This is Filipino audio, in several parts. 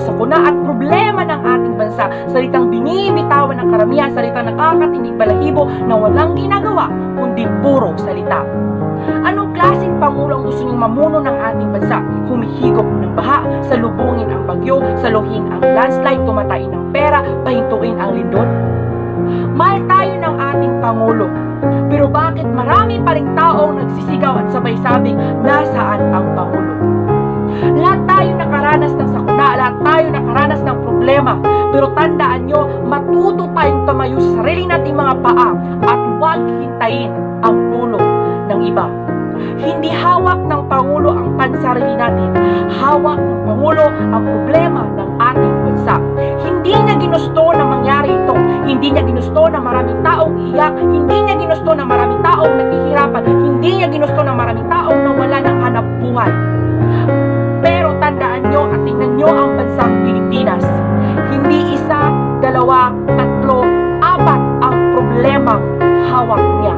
sakuna at problema ng ating bansa. Salitang binibitawan ng karamihan, salitang nakakatinig balahibo na walang ginagawa, kundi puro salita. Anong klaseng pangulo ang gusto niyong mamuno ng ating bansa? Humihigop ng baha, salubungin ang bagyo, saluhin ang landslide, tumatain ng pera, pahintuin ang lindol? Mahal tayo ng ating Pangulo, pero bakit marami pa ring taong nagsisigaw at sabay-sabing nasaan ang Pangulo? Lahat tayo nakaranas ng sakuna, lahat tayo nakaranas ng problema, pero tandaan nyo, matuto tayong tumayo sa sarili nating mga paa at huwag hintayin ang tulong ng iba. Hindi hawak ng Pangulo ang pansarili natin, hawak ng Pangulo ang problema ng ating bansa. Hindi niya ginusto na mangyari ito, hindi niya ginusto na maraming taong iyak, hindi niya ginusto na maraming taong naghihirapan, hindi niya ginusto na maraming taong nawala ng hanap buhay. Pero tandaan nyo at tingnan nyo ang bansang Pilipinas. Hindi isa, dalawa, tatlo, apat ang problemang hawak niya.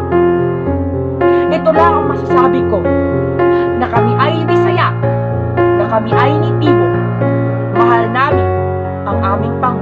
Ito lang ang masasabi ko, na kami ay Bisaya, na kami ay Nitibo, mahal namin ang aming Pangulo.